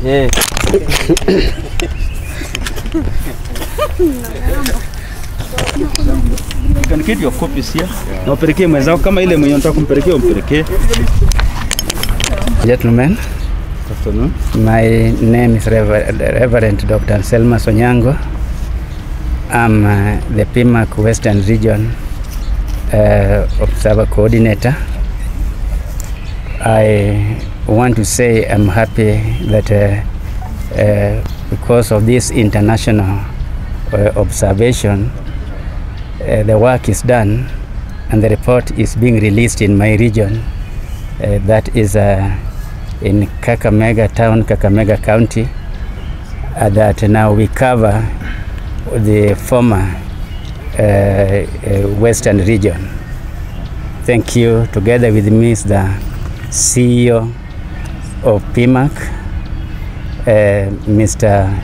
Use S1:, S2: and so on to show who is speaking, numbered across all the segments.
S1: Yeah. You can get your copies here. Na upelekee mwenzako kama ile mwenye unataka kumpelekea umpelekee.
S2: Gentlemen,
S1: afternoon.
S2: My name is Reverend Dr. Selma Sonyango. I'm the Pimac Western Region Observer Coordinator. I want to say I'm happy that because of this international observation, the work is done and the report is being released in my region. That is in Kakamega town, Kakamega County, that now we cover the former Western region. Thank you. Together with me is the CEO of Pimac, Mr.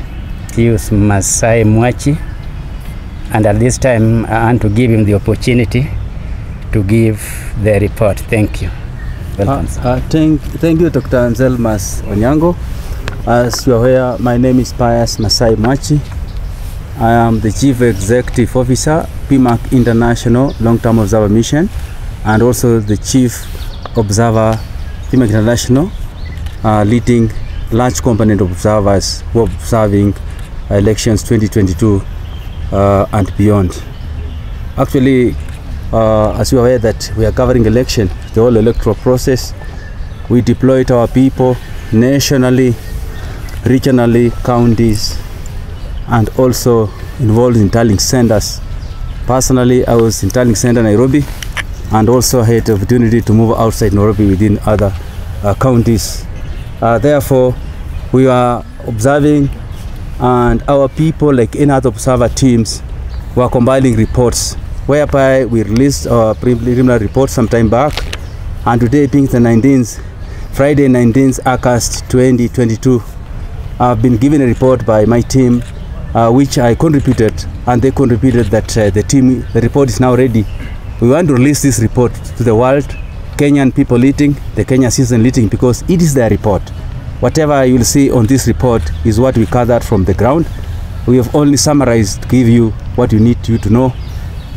S2: Pius Masai Mwachi, and at this time I want to give him the opportunity to give the report. Thank you. Welcome.
S1: Thank you, Dr. Anselmas Onyango. As you are aware, my name is Pius Masai Mwachi. I am the Chief Executive Officer, Pimac International Long-Term Observer Mission, and also the Chief Observer, Pimac International, leading large component of observers who are observing elections 2022 and beyond. Actually, as you are aware that we are covering election, the whole electoral process. We deployed our people nationally, regionally, counties, and also involved in tallying centers. Personally, I was in tallying center Nairobi, and also had the opportunity to move outside Nairobi within other counties. Therefore, we are observing, and our people, like any other observer teams, were compiling reports, whereby we released our preliminary report some time back, and today being the 19th, Friday 19th August 2022, I've been given a report by my team, which I contributed, and they contributed that the report is now ready. We want to release this report to the world, Kenyan people leading, the Kenya citizen leading, because it is their report. Whatever you will see on this report is what we gathered from the ground. We have only summarized to give you what you need to know,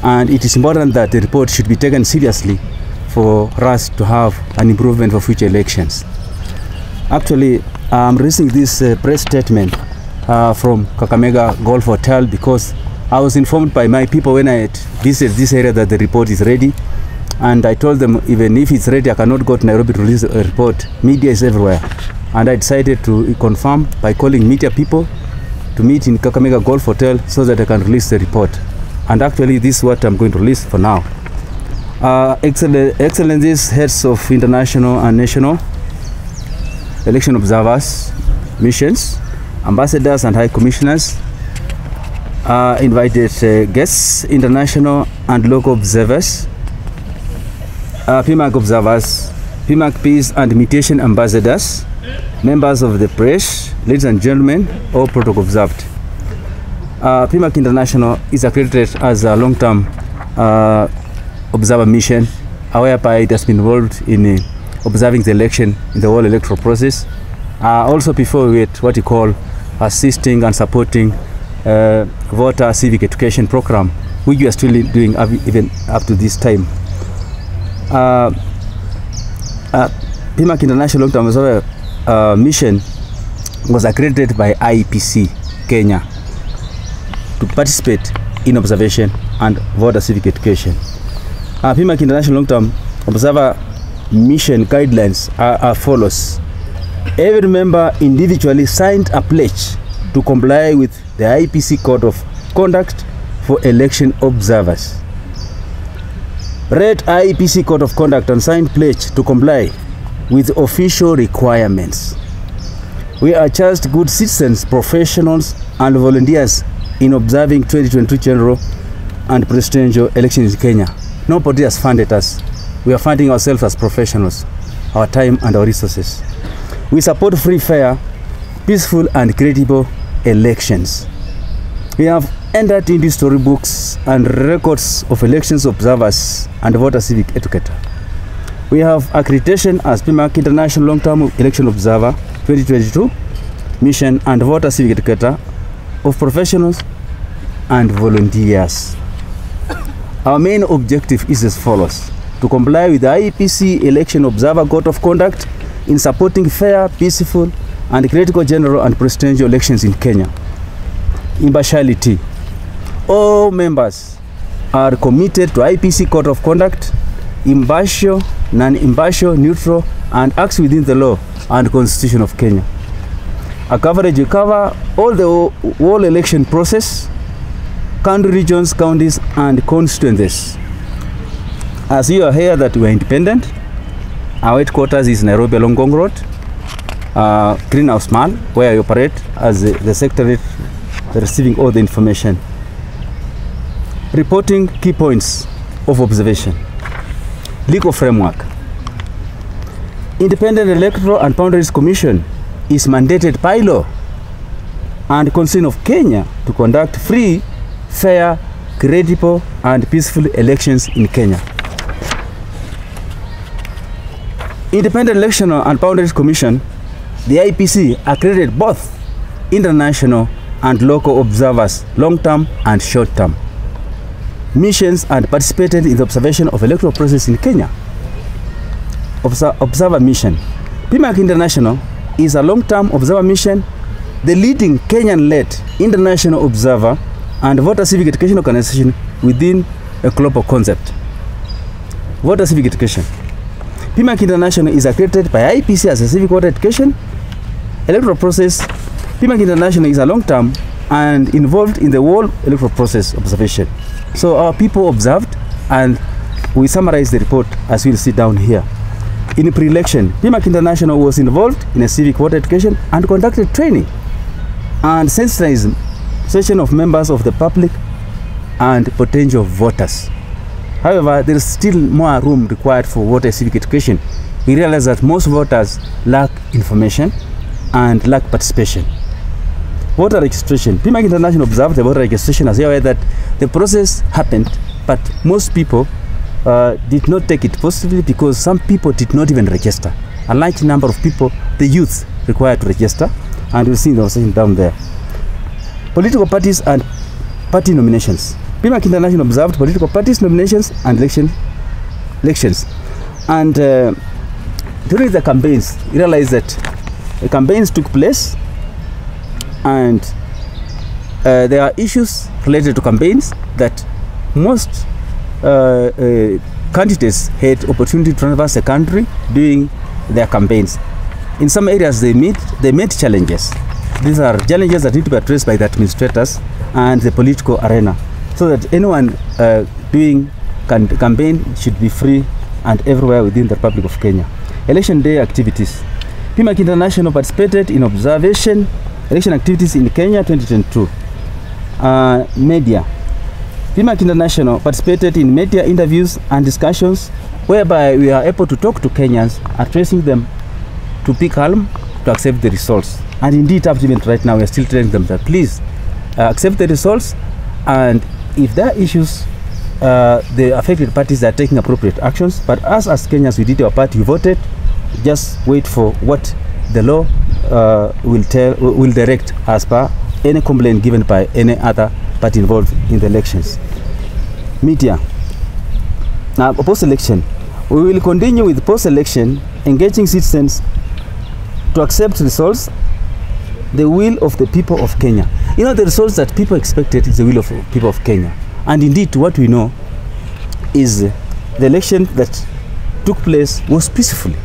S1: and it is important that the report should be taken seriously for us to have an improvement for future elections. Actually, I'm releasing this press statement from Kakamega Golf Hotel because I was informed by my people when I visited this area that the report is ready, and I told them even if it's ready I cannot go to Nairobi to release a report. Media is everywhere, and I decided to confirm by calling media people to meet in Kakamega Golf Hotel so that I can release the report. And actually this is what I'm going to release for now. Excellencies, heads of international and national election observers, missions, ambassadors and high commissioners, invited guests, international and local observers, Pimac observers, Pimac peace and mediation ambassadors, members of the press, ladies and gentlemen, all protocol observed. Pimac International is accredited as a long-term observer mission, whereby it has been involved in observing the election in the whole electoral process. Also before we had what you call assisting and supporting voter civic education program, which we are still doing even up to this time. Pimac International Long-Term Observer Mission was accredited by IEPC Kenya to participate in observation and voter civic education. Pimac International Long-Term Observer Mission guidelines are as follows. Every member individually signed a pledge to comply with the IEPC Code of Conduct for election observers. Read IEPC Code of Conduct and signed pledge to comply with official requirements. We are just good citizens, professionals, and volunteers in observing 2022 general and presidential elections in Kenya. Nobody has funded us. We are funding ourselves as professionals, our time and our resources. We support free, fair, peaceful, and credible elections. We have entered into storybooks and records of elections observers and voter civic educator. We have accreditation as Pimac International Long-Term Election Observer 2022 mission, and voter civic educator of professionals and volunteers. Our main objective is as follows: to comply with the IEBC Election Observer Code of Conduct in supporting fair, peaceful, and critical general and presidential elections in Kenya. Impartiality. All members are committed to IEBC Code of Conduct, impartial, non-impartial, neutral, and acts within the law and Constitution of Kenya. Our coverage will cover all the whole election process, country, regions, counties, and constituencies. As you are here that we are independent, our headquarters is Nairobi along Ngong Road, Greenhouse Mall, where I operate as the secretary receiving all the information. Reporting key points of observation. Legal framework. Independent Electoral and Boundaries Commission is mandated by law and Constitution of Kenya to conduct free, fair, credible, and peaceful elections in Kenya. Independent Electoral and Boundaries Commission, the IEBC, accredited both international and local observers, long-term and short-term missions, and participated in the observation of electoral process in Kenya. Observer mission. Pimac International is a long-term observer mission, the leading Kenyan-led international observer and voter civic education organization within a global concept. Voter civic education. Pimac International is accredited by IEBC as a civic voter education electoral process. Pimac International is a long-term and involved in the whole electoral process observation. So our people observed, and we summarize the report as we'll see down here. In pre-election, Pimac International was involved in a civic voter education and conducted training and sensitization of members of the public and potential voters. However, there is still more room required for voter civic education. We realize that most voters lack information and lack participation. Voter registration. Pimac International observed the voter registration as aware that the process happened, but most people did not take it positively because some people did not even register. A large number of people, the youth, required to register, and we'll see the session down there. Political parties and party nominations. Pimac International observed political parties nominations and elections. And during the campaigns, we realized that the campaigns took place, and there are issues related to campaigns that most candidates had opportunity to traverse the country during their campaigns. In some areas they met challenges. These are challenges that need to be addressed by the administrators and the political arena, so that anyone doing campaign should be free and everywhere within the Republic of Kenya. Election day activities. Pimac International participated in observation election activities in Kenya 2022. Media. Pimac International participated in media interviews and discussions whereby we are able to talk to Kenyans, addressing them to be calm, to accept the results. And indeed, up to even right now, we are still telling them that please accept the results, and if there are issues, the affected parties are taking appropriate actions. But us as Kenyans, we did our part, we voted. Just wait for what the law will direct as per any complaint given by any other party involved in the elections. Media. Now, post-election, we will continue with post-election, engaging citizens to accept results, the will of the people of Kenya. You know, the results that people expected is the will of people of Kenya. And indeed, what we know is the election that took place was peacefully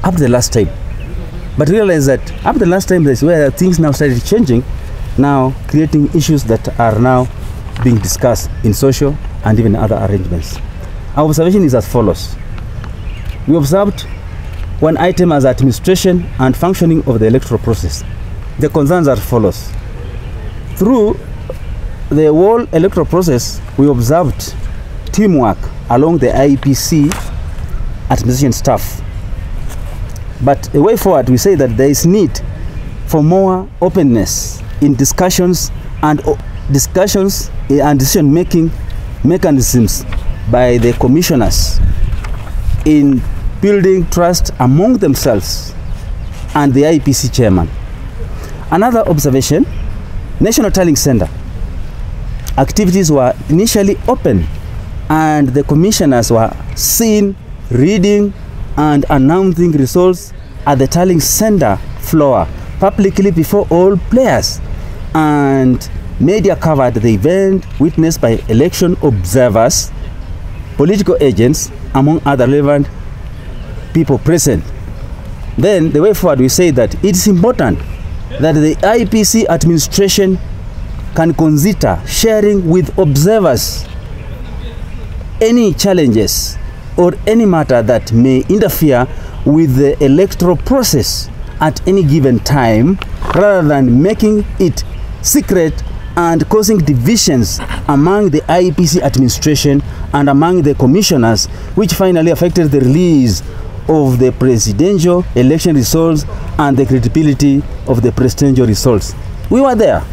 S1: up to the last time. But realize that up to the last time, that's where things now started changing, now creating issues that are now being discussed in social and even other arrangements. Our observation is as follows. We observed one item as administration and functioning of the electoral process. The concerns are as follows. Through the whole electoral process, we observed teamwork along the IEBC administration staff. But the way forward, we say that there is need for more openness in discussions and decision-making mechanisms by the commissioners in building trust among themselves and the IEBC chairman. Another observation, National Tallying Center activities were initially open and the commissioners were seen reading and announcing results at the tallying center floor publicly before all players, and media covered the event witnessed by election observers, political agents, among other relevant people present. Then the way forward, we say that it is important that the IEBC administration can consider sharing with observers any challenges or any matter that may interfere with the electoral process at any given time, rather than making it secret and causing divisions among the IEBC administration and among the commissioners, which finally affected the release of the presidential election results and the credibility of the presidential results. We were there.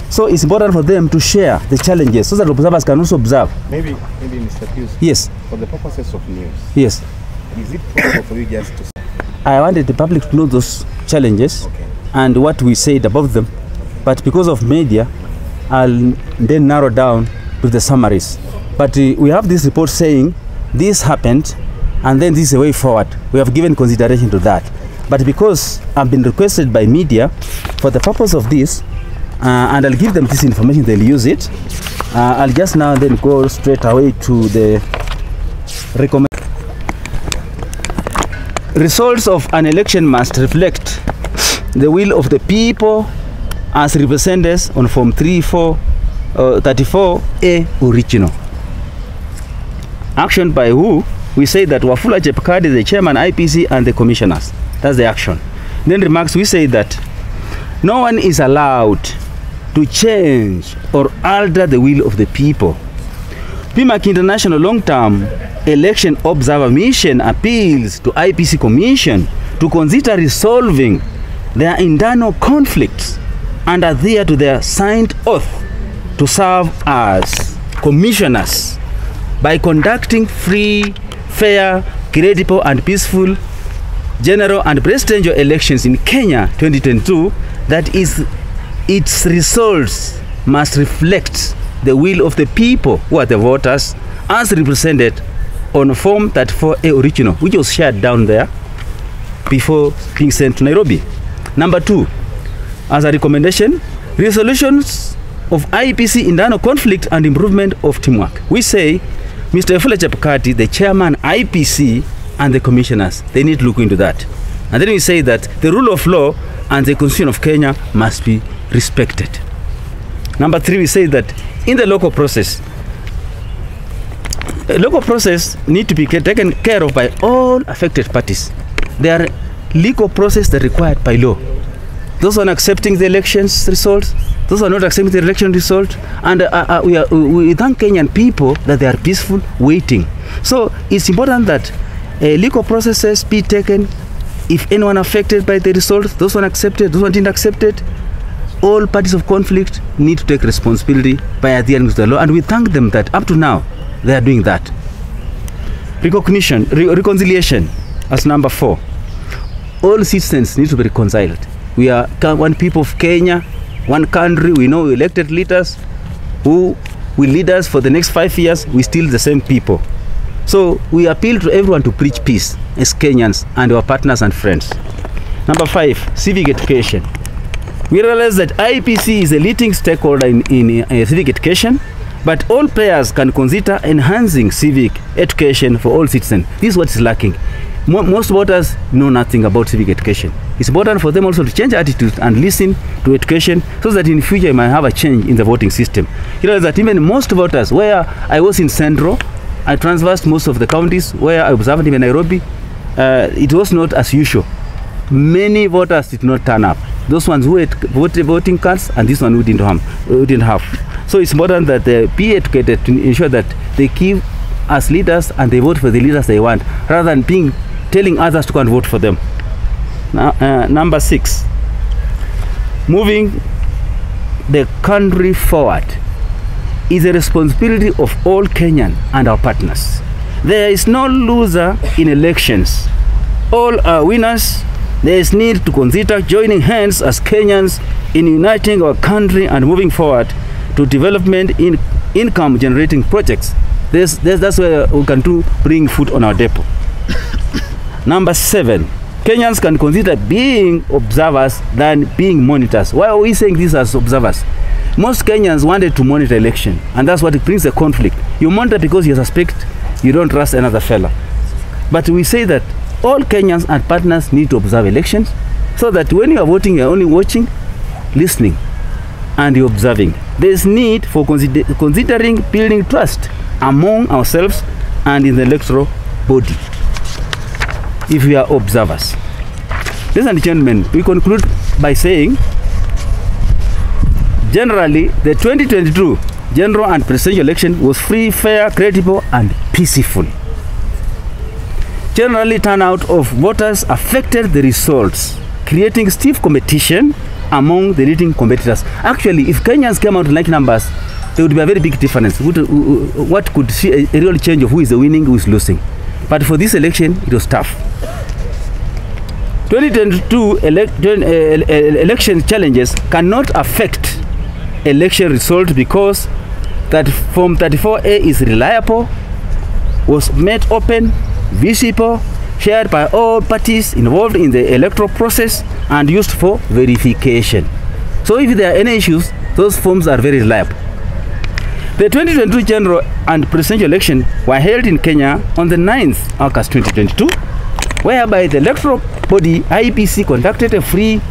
S1: So it's important for them to share the challenges so that observers can also observe.
S3: Maybe Mr. Pius.
S1: Yes.
S3: For the purposes of news.
S1: Yes.
S3: Is it possible for you just to...
S1: I wanted the public to know those challenges and what we said about them. But because of media, I'll then narrow down to the summaries. But we have this report saying this happened and then this is a way forward. We have given consideration to that. But because I've been requested by media for the purpose of this, and I'll give them this information, they'll use it. I'll just now then go straight away to the recommend. Results of an election must reflect the will of the people as represented on Form 34A original. Action by who? We say that Wafula Chebukati, the chairman, IPC, and the commissioners. That's the action. Then remarks, we say that no one is allowed to change or alter the will of the people. Pimac International long-term election observer mission appeals to IPC Commission to consider resolving their internal conflicts and adhere to their signed oath to serve as commissioners by conducting free, fair, credible, and peaceful general and presidential elections in Kenya 2022. That is, its results must reflect the will of the people who are the voters as represented on Form 34A original, which was shared down there before being sent to Nairobi. Number 2, as a recommendation, resolutions of IEBC internal conflict and improvement of teamwork. We say Mr. Wafula Chebukati, the chairman, IPC, and the commissioners, they need to look into that. And then we say that the rule of law and the Constitution of Kenya must be respected. Number 3, we say that in the local process need to be taken care of by all affected parties. There are legal process that are required by law. Those who are accepting the elections results, those who are not accepting the election result, and we thank Kenyan people that they are peaceful waiting. So it's important that legal processes be taken. If anyone affected by the results, those who are accepted, those who didn't accept it, all parties of conflict need to take responsibility by adhering to the law, and we thank them that up to now they are doing that. Recognition, reconciliation as number 4. All citizens need to be reconciled. We are one people of Kenya, one country. We know elected leaders who will lead us for the next 5 years. We still the same people. So we appeal to everyone to preach peace as Kenyans and our partners and friends. Number 5, civic education. We realize that IEBC is a leading stakeholder in civic education, but all players can consider enhancing civic education for all citizens. This is what is lacking. Most voters know nothing about civic education. It's important for them also to change attitudes and listen to education so that in future you might have a change in the voting system. You know that even most voters, where I was in Central, I transversed most of the counties where I observed even Nairobi, it was not as usual. Many voters did not turn up. Those ones who had voting cards and this one who didn't have. So it's important that they be educated to ensure that they give us leaders and they vote for the leaders they want, rather than telling others to go and vote for them. Now, number 6, moving the country forward is a responsibility of all Kenyan and our partners. There is no loser in elections. All are winners there is need to consider joining hands as Kenyans in uniting our country and moving forward to development in income generating projects. That's where we can bring food on our depot. Number 7, Kenyans can consider being observers than being monitors. Why are we saying this as observers? Most Kenyans wanted to monitor election, and that's what brings the conflict. You monitor because you suspect you don't trust another fella. But we say that all Kenyans and partners need to observe elections, so that when you are voting, you are only watching, listening, and you're observing. There is need for considering building trust among ourselves and in the electoral body if we are observers. Ladies and gentlemen, we conclude by saying, generally, the 2022 general and presidential election was free, fair, credible, and peaceful. Generally, turnout of voters affected the results, creating stiff competition among the leading competitors. Actually, if Kenyans came out in like numbers, there would be a very big difference. What could see a real change of who is the winning, who is losing. But for this election, it was tough. 2022 election challenges cannot affect election result because that Form 34A is reliable, was made open, visible, shared by all parties involved in the electoral process, and used for verification. So if there are any issues, those forms are very reliable. The 2022 general and presidential election were held in Kenya on the 9th August 2022, whereby the electoral body IEBC conducted a free,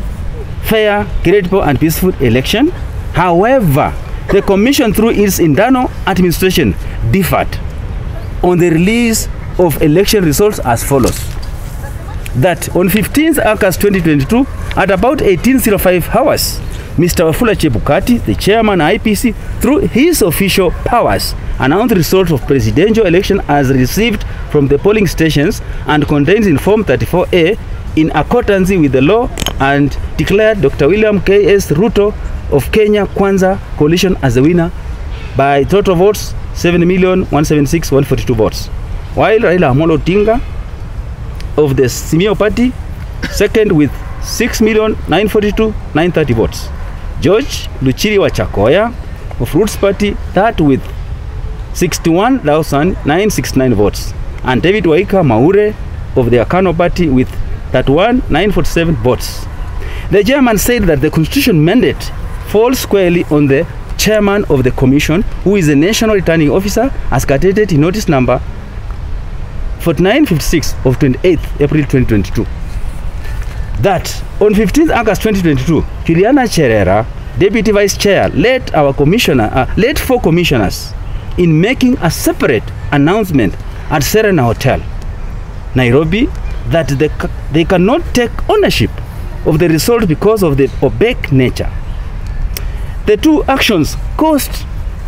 S1: fair, credible, and peaceful election. However, the commission through its internal administration differed on the release of election results as follows. That on 15th August 2022, at about 18:05 hours, Mr. Wafula Chebukati, the chairman IEBC, through his official powers, announced the results of presidential election as received from the polling stations and contains in Form 34A in accordance with the law, and declared Dr. William K.S. Ruto of Kenya Kwanza coalition as the winner by total votes 7,176,142 votes, while Raila Amolo Odinga of the Simeo Party second with 6,942,930 votes. George Luchiri Wachakoya of Roots Party third with 61,969 votes, and David Waika Maure of the Akano Party with 31,947 votes. The chairman said that the constitution mandate falls squarely on the chairman of the commission, who is the national returning officer, as stated in notice number 4956 of 28th April 2022. That on 15th August 2022, Juliana Cherera, Deputy Vice Chair, led 4 commissioners in making a separate announcement at Serena Hotel, Nairobi, that they cannot take ownership of the result because of the opaque nature. The two actions caused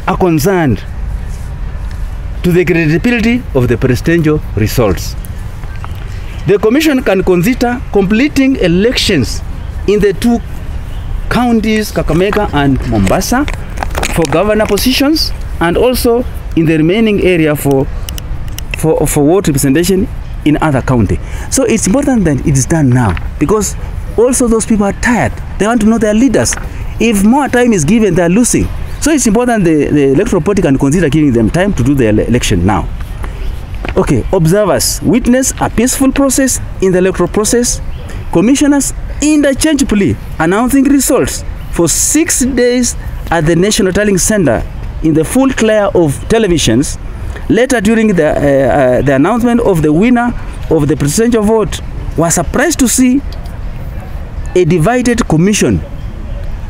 S1: a concern to the credibility of the presidential results. The commission can consider completing elections in the 2 counties, Kakamega and Mombasa, for governor positions, and also in the remaining area for ward representation in other county. So it's important that it is done now, because also those people are tired. They want to know their leaders. If more time is given, they are losing. So it's important the electoral party can consider giving them time to do the election now. Okay, observers witness a peaceful process in the electoral process. Commissioners interchangeably announcing results for 6 days at the National Tallying Center in the full glare of televisions. Later, during the announcement of the winner of the presidential vote, was surprised to see a divided commission.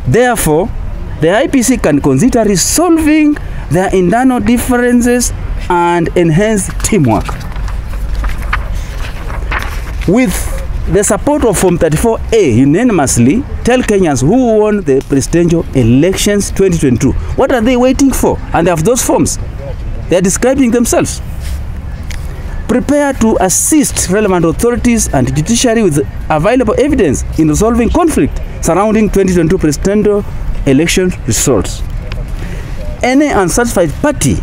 S1: Therefore, the IPC can consider resolving their internal differences and enhance teamwork. With the support of Form 34A unanimously, tell Kenyans who won the presidential elections 2022. What are they waiting for? And they have those forms. They are describing themselves. Prepare to assist relevant authorities and judiciary with available evidence in resolving conflict surrounding 2022 presidential election results. Any unsatisfied party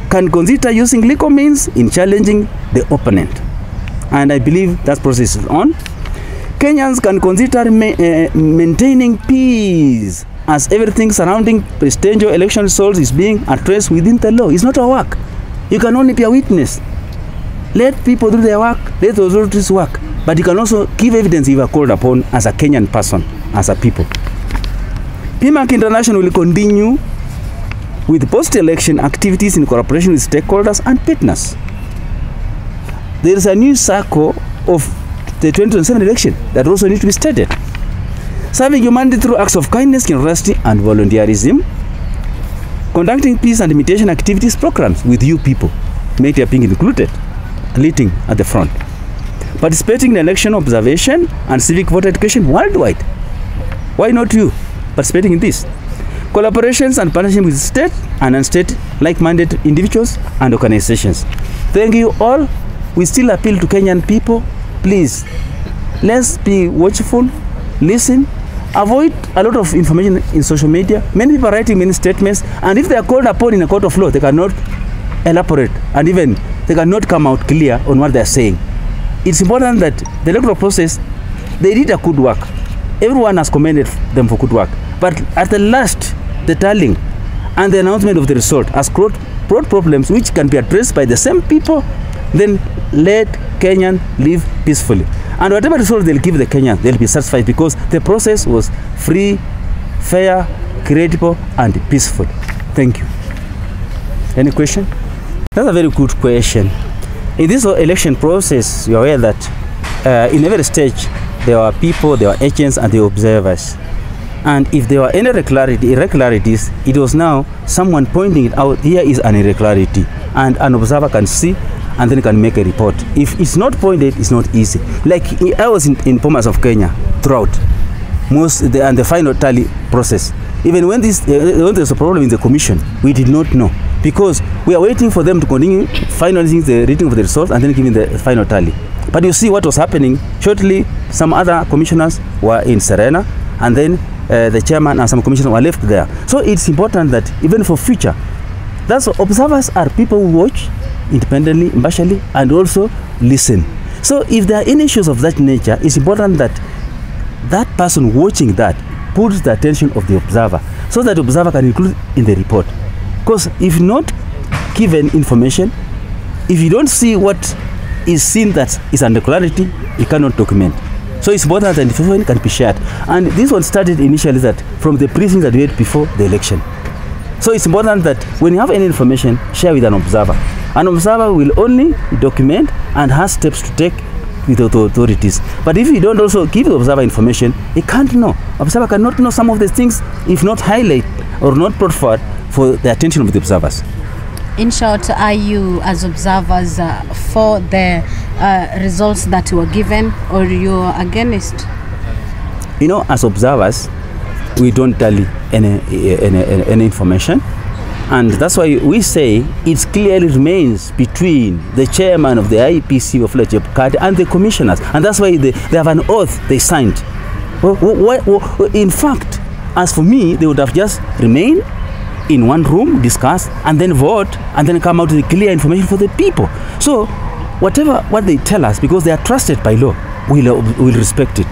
S1: can consider using legal means in challenging the opponent. And I believe that process is on. Kenyans can consider maintaining peace as everything surrounding presidential election results is being addressed within the law. It's not our work. You can only be a witness. Let people do their work, let the authorities work. But you can also give evidence if you are called upon as a Kenyan person, as a people. Pimac International will continue with post-election activities in cooperation with stakeholders and partners. There is a new cycle of the 2027 election that also needs to be stated. Serving humanity through acts of kindness, generosity, and volunteerism. Conducting peace and mediation activities programs with you people, media being included, leading at the front. Participating in election observation and civic voter education worldwide. Why not you participating in this? Collaborations and partnership with state and non-state like-minded individuals and organizations. Thank you all. We still appeal to Kenyan people. Please, let's be watchful, listen, avoid a lot of information in social media. Many people are writing many statements, and if they are called upon in a court of law, they cannot elaborate, and even they cannot come out clear on what they are saying. It's important that the electoral process, they did a good work. Everyone has commended them for good work. But at the last, the tallying and the announcement of the result has brought problems which can be addressed by the same people. Then let Kenyan live peacefully. And whatever result they'll give the Kenyans, they'll be satisfied because the process was free, fair, credible, and peaceful. Thank you. Any question? That's a very good question. In this election process, you are aware that in every stage, there are people, there are agents, and the observers. And if there were any irregularities, it was now someone pointing it out, here is an irregularity. And an observer can see and then can make a report. If it's not pointed, it's not easy. Like I was in Pimac of Kenya throughout and the final tally process. Even when there's a problem in the commission, we did not know because we are waiting for them to continue finalizing the reading of the results and then giving the final tally. But you see what was happening. Shortly, some other commissioners were in Serena, and then the chairman and some commissioners were left there. So it's important that even for future, that's observers are people who watch independently, impartially, and also listen. So if there are any issues of that nature, it's important that that person watching that puts the attention of the observer so that the observer can include in the report. Because if not given information, if you don't see what is seen that is an irregularity, you cannot document. So it's important that information can be shared. And this one started initially that from the briefings that we had before the election. So it's important that when you have any information, share with an observer. An observer will only document and has steps to take with the authorities. But if you don't also give the observer information, he can't know. Observer cannot know some of the things if not highlight or not brought forward for the attention of the observers.
S4: In short, are you as observers for the results that were given, or you're against?
S1: You know, as observers, we don't tally any information. And that's why we say it clearly remains between the chairman of the IEPC of Lechepkati and the commissioners. And that's why they have an oath they signed. In fact, as for me, they would have just remained in one room, discuss, and then vote, and then come out with clear information for the people. So what they tell us, because they are trusted by law, we'll respect it.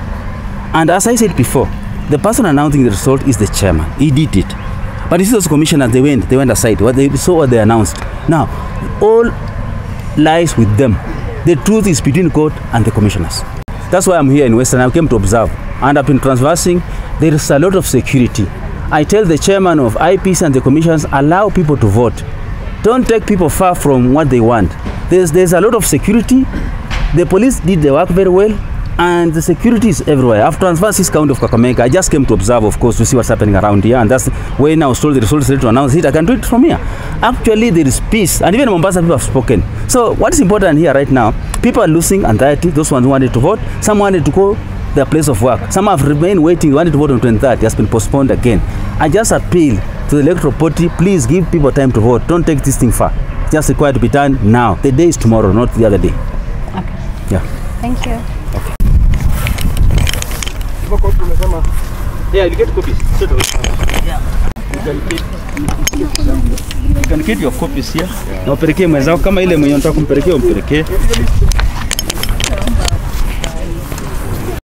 S1: And as I said before, the person announcing the result is the chairman. He did it. But these commissioners, they went aside. What they saw, what they announced. Now, all lies with them. The truth is between court and the commissioners. That's why I'm here in Western. I came to observe. And I've been transversing. There is a lot of security. I tell the chairman of IPC and the commissioners, allow people to vote. Don't take people far from what they want. There's a lot of security. The police did the work very well. And the security is everywhere. I've transferred this county of Kakamega. I just came to observe, of course, to see what's happening around here. And that's when I was told the results ready to announce it. I can do it from here. Actually, there is peace. And even Mombasa people have spoken. So what is important here right now, people are losing anxiety. Those ones who wanted to vote. Some wanted to go their place of work. Some have remained waiting. Wanted to vote on 23rd. It has been postponed again. I just appeal to the electoral party, please give people time to vote. Don't take this thing far. It's just required to be done now. The day is tomorrow, not the other day.
S4: Okay.
S1: Yeah.
S4: Thank you.
S1: Okay.
S3: Yeah, you get copies.
S1: Yeah. You can get your copies here. Na upelekee mwenzao kama ile mwenye unataka kumpelekea umpelekee.